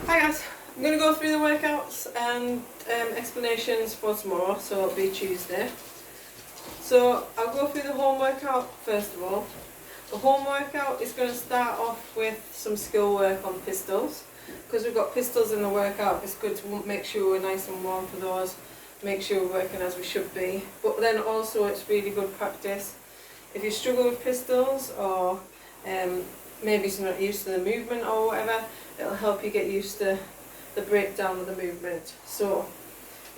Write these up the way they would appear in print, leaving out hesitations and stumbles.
Hi guys, I'm going to go through the workouts and explanations for tomorrow, so it'll be Tuesday. So I'll go through the home workout first of all. The home workout is going to start off with some skill work on pistols. Because we've got pistols in the workout, it's good to make sure we're nice and warm for those, make sure we're working as we should be. But then also it's really good practice. If you struggle with pistols or maybe you're not used to the movement or whatever, it'll help you get used to the breakdown of the movement. So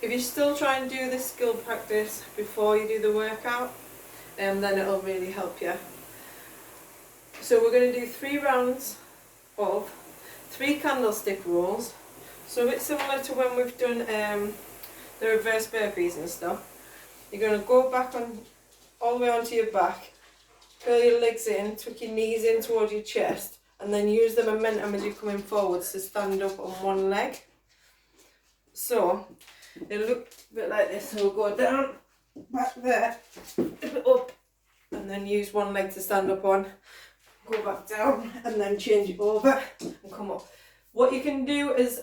if you still try and do this skill practice before you do the workout, then it'll really help you. So we're going to do 3 rounds of 3 candlestick rolls. So a bit similar to when we've done the reverse burpees and stuff. You're going to go back on all the way onto your back, curl your legs in, tuck your knees in towards your chest, and then use the momentum as you're coming forwards to stand up on one leg. So it'll look a bit like this. So we'll go down, back there, dip it up, and then use one leg to stand up on. Go back down and then change it over and come up. What you can do is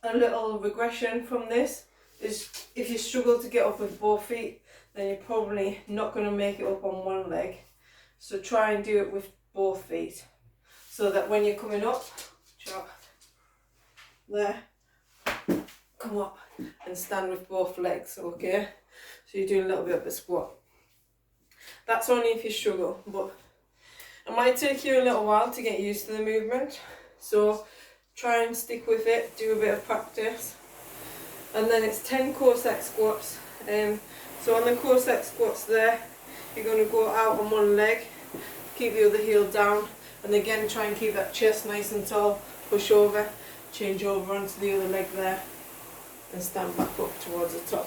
a little regression from this is if you struggle to get up with both feet, then you're probably not going to make it up on one leg. So try and do it with both feet, so that when you're coming up, chop, there, come up and stand with both legs, okay? So you're doing a little bit of a squat. That's only if you struggle, but it might take you a little while to get used to the movement. So try and stick with it, do a bit of practice. And then it's 10 Cossack squats. So on the Cossack squats there, you're going to go out on one leg, keep the other heel down, and again try and keep that chest nice and tall, push over, change over onto the other leg there, and stand back up towards the top.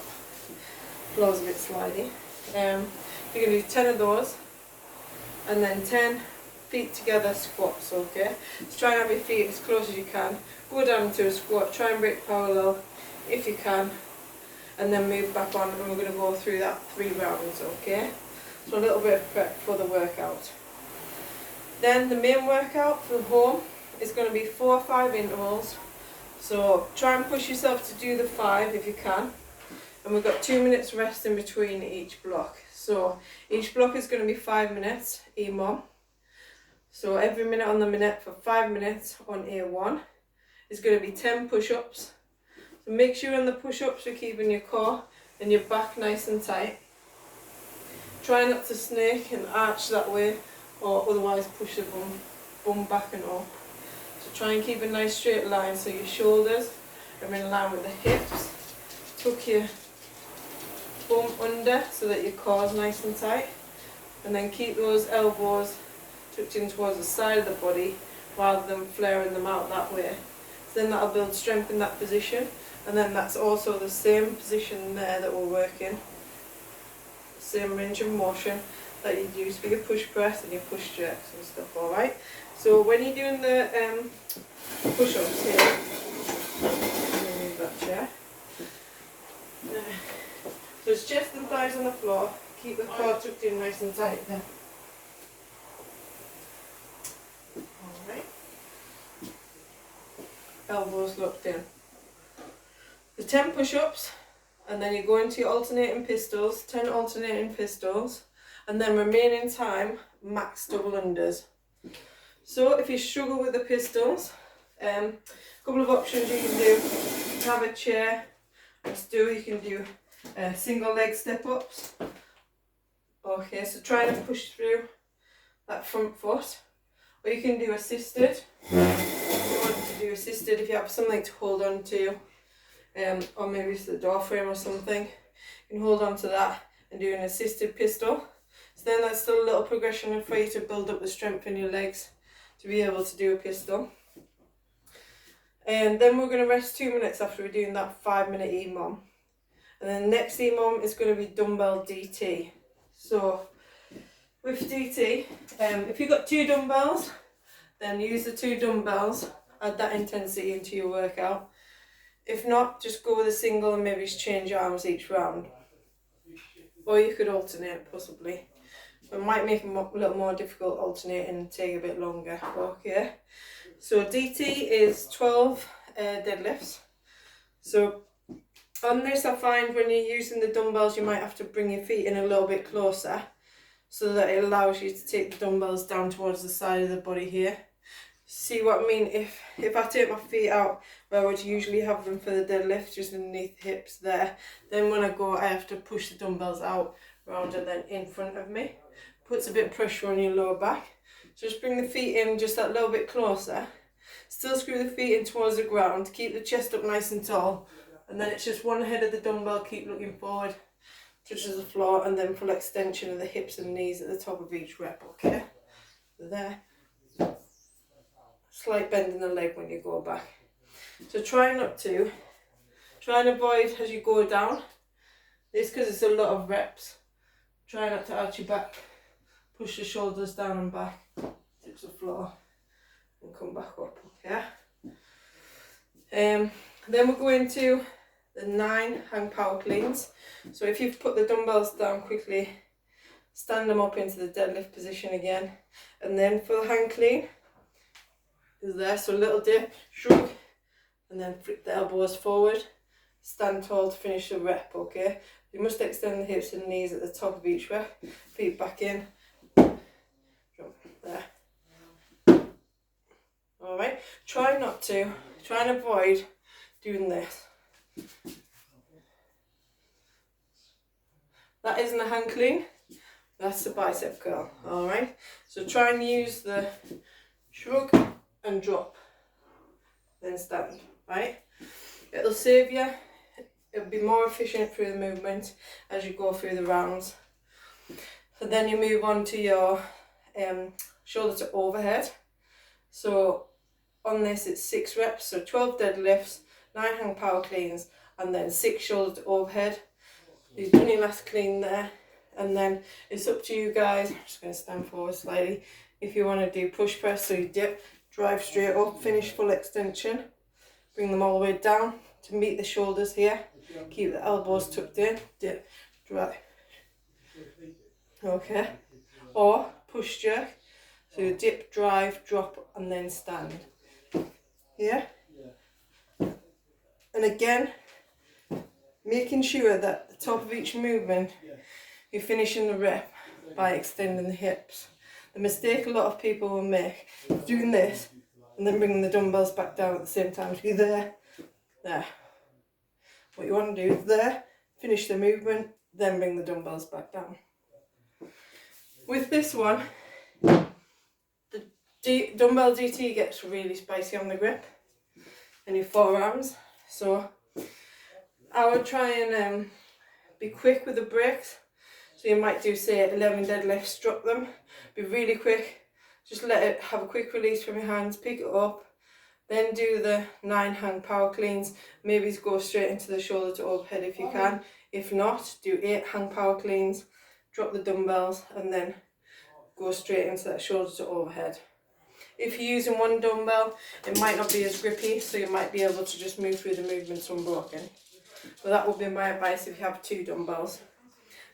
Floor's a bit slidey. You're going to do 10 of those, and then 10 feet together squats, okay? So try and have your feet as close as you can. Go down to a squat, try and break parallel if you can, and then move back on, and we're going to go through that 3 rounds, okay? So a little bit of prep for the workout. Then the main workout for home is going to be 4 or 5 intervals. So try and push yourself to do the 5 if you can. And we've got 2 minutes rest in between each block. So each block is going to be 5 minutes, E1. So every minute on the minute for 5 minutes on A1 is going to be 10 push-ups. So make sure on the push-ups you're keeping your core and your back nice and tight. Try not to snake and arch that way, or otherwise push the bum back and up. So try and keep a nice straight line so your shoulders are in line with the hips. Tuck your bum under so that your core is nice and tight, and then keep those elbows tucked in towards the side of the body rather than flaring them out that way. So then that'll build strength in that position, and then that's also the same position there that we're working, same range of motion that you'd use for your push press and your push jerks and stuff, alright? So when you're doing the push-ups here, move that chair. So it's chest and thighs on the floor, keep the core tucked in nice and tight there. Alright. Elbows locked in. The 10 push-ups, and then you go into your alternating pistols, 10 alternating pistols, and then remaining time, max double unders. So if you struggle with the pistols, a couple of options you can do. You can have a chair, you can do single leg step ups. Okay, so try and push through that front foot, or you can do assisted. If you want to do assisted, if you have something to hold on to, or maybe it's the door frame or something, you can hold on to that and do an assisted pistol. So then that's still a little progression for you to build up the strength in your legs to be able to do a pistol. And then we're going to rest 2 minutes after we're doing that 5-minute EMOM. And then the next EMOM is going to be dumbbell DT. So with DT, if you've got 2 dumbbells, then use the 2 dumbbells, add that intensity into your workout. If not, just go with a single and maybe change arms each round. Or you could alternate possibly. It might make it a little more difficult alternating and take a bit longer, okay? So DT is 12 deadlifts. So on this, I find when you're using the dumbbells, you might have to bring your feet in a little bit closer so that it allows you to take the dumbbells down towards the side of the body here. See what I mean? If I take my feet out where I would usually have them for the deadlift, just underneath the hips there, then when I go, I have to push the dumbbells out, round and then in front of me. Puts a bit of pressure on your lower back. So just bring the feet in just that little bit closer. Still screw the feet in towards the ground, keep the chest up nice and tall, and then it's just one head of the dumbbell, keep looking forward, touches the floor, and then full extension of the hips and knees at the top of each rep, okay? There. Slight bend in the leg when you go back. So try and avoid as you go down. This because it's a lot of reps. Try not to arch your back. Push the shoulders down and back. Touch the floor and come back up, okay? Then we'll go into the 9 hang power cleans. So if you've put the dumbbells down quickly, stand them up into the deadlift position again. And then for the hang clean, is there, so a little dip, shrug, and then flip the elbows forward, stand tall to finish the rep, okay? You must extend the hips and knees at the top of each rep, feet back in, jump, there. Alright, try and avoid doing this. That isn't a hang clean, that's the bicep curl, alright? So try and use the shrug and drop, then stand, right? It'll save you, it'll be more efficient through the movement as you go through the rounds. So then you move on to your shoulder to overhead. So on this it's 6 reps, so 12 deadlifts, 9 hang power cleans, and then 6 shoulder to overhead. You've done your last clean there, and then it's up to you guys. I'm just going to stand forward slightly. If you want to do push press, so you dip, drive straight up, finish full extension, bring them all the way down to meet the shoulders here, keep the elbows tucked in, dip, drive, okay, or push jerk, so you dip, drive, drop and then stand, yeah, and again, making sure that the top of each movement, you're finishing the rep by extending the hips. The mistake a lot of people will make is doing this and then bringing the dumbbells back down at the same time. So you're there. What you want to do is there, finish the movement, then bring the dumbbells back down. With this one, the dumbbell DT gets really spicy on the grip and your forearms. So I would try and be quick with the breaks. So you might do, say, 11 deadlifts, drop them, be really quick, just let it have a quick release from your hands, pick it up, then do the 9 hang power cleans, maybe go straight into the shoulder to overhead if you can. If not, do 8 hang power cleans, drop the dumbbells and then go straight into that shoulder to overhead. If you're using one dumbbell, it might not be as grippy, so you might be able to just move through the movements unbroken. But that would be my advice if you have 2 dumbbells.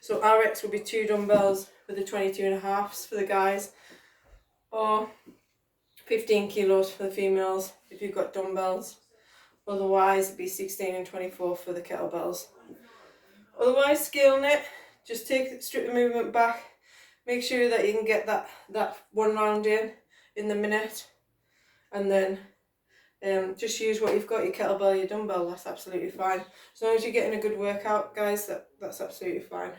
So RX will be 2 dumbbells with the 22.5s for the guys, or 15 kilos for the females if you've got dumbbells. Otherwise it'd be 16 and 24 for the kettlebells. Otherwise, scaling it, just strip the movement back, make sure that you can get that 1 round in the minute, and then just use what you've got, your kettlebell, your dumbbell, that's absolutely fine. As long as you're getting a good workout, guys, that's absolutely fine.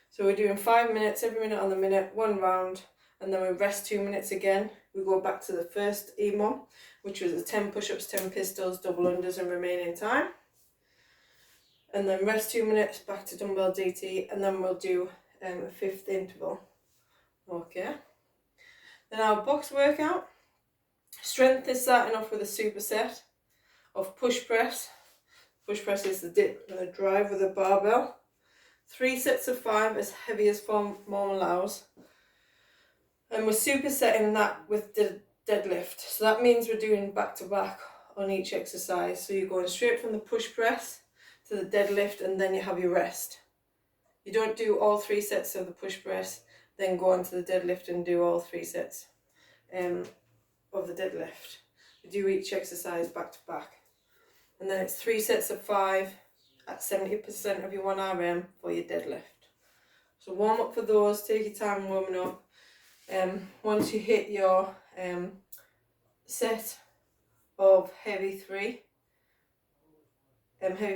So we're doing 5 minutes, every minute on the minute, 1 round, and then we rest 2 minutes again. We go back to the first EMOM, which was the 10 push-ups, 10 pistols, double unders and remaining time. And then rest 2 minutes, back to dumbbell DT, and then we'll do a 5th interval. Okay. Then our box workout. Strength is starting off with a superset of push press. Push press is the dip and the drive with a barbell. 3 sets of 5, as heavy as form allows. And we're supersetting that with the deadlift. So that means we're doing back to back on each exercise. So you're going straight from the push press to the deadlift and then you have your rest. You don't do all 3 sets of the push press, then go on to the deadlift and do all 3 sets of the deadlift. You do each exercise back to back. And then it's 3 sets of 5 at 70% of your 1RM for your deadlift. So warm up for those, take your time warming up. Once you hit your set of heavy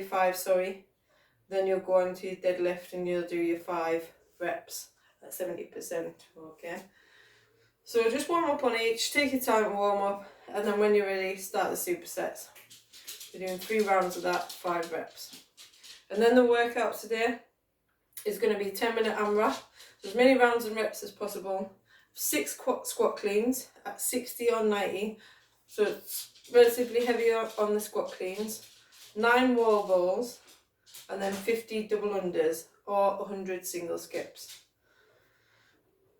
5, sorry, then you'll go on to your deadlift and you'll do your 5 reps at 70%, okay? So just warm up on each, take your time to warm up, and then when you're ready, start the supersets. You're doing 3 rounds of that, 5 reps. And then the workout today is going to be 10-minute AMRAP, so as many rounds and reps as possible. 6 squat cleans at 60 or 90, so it's relatively heavier on the squat cleans. 9 wall balls, and then 50 double unders or 100 single skips.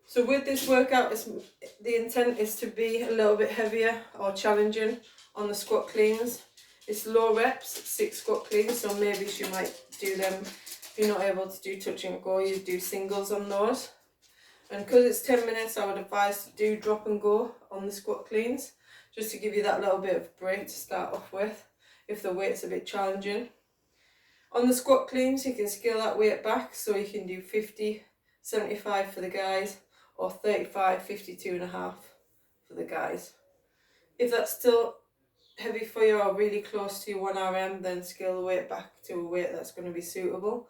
So with this workout, the intent is to be a little bit heavier or challenging on the squat cleans. It's low reps, 6 squat cleans, so maybe you might do them, if you're not able to do touch and go, you do singles on those. And because it's 10 minutes, I would advise to do drop and go on the squat cleans, just to give you that little bit of break to start off with, if the weight's a bit challenging. On the squat cleans, you can scale that weight back, so you can do 50, 75 for the guys, or 35, 52.5 for the guys. If that's still heavy for you or really close to your 1RM, then scale the weight back to a weight that's going to be suitable.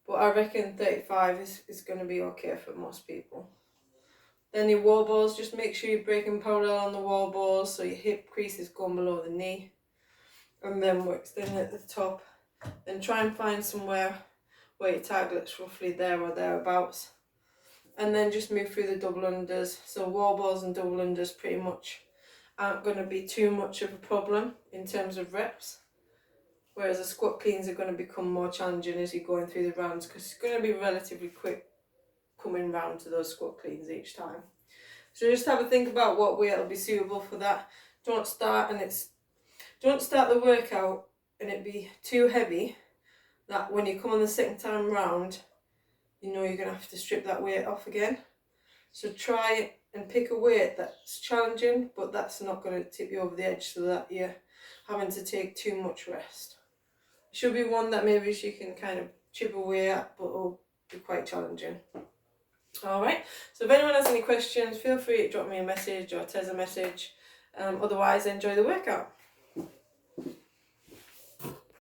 But I reckon 35 is going to be okay for most people. Then your wall balls, just make sure you're breaking parallel on the wall balls so your hip crease is going below the knee. And then we're extending at the top. Then try and find somewhere where your target's roughly there or thereabouts. And then just move through the double unders. So wall balls and double unders pretty much aren't going to be too much of a problem in terms of reps. Whereas the squat cleans are going to become more challenging as you're going through the rounds, because it's going to be relatively quick coming round to those squat cleans each time. So just have a think about what weight will be suitable for that. Don't start the workout and it be too heavy that when you come on the second time round, you know you're going to have to strip that weight off again. So try and pick a weight that's challenging, but that's not going to tip you over the edge so that you're having to take too much rest. It should be one that maybe you can kind of chip away at, but will be quite challenging. Alright, so if anyone has any questions, feel free to drop me a message or Tez a message. Otherwise, enjoy the workout.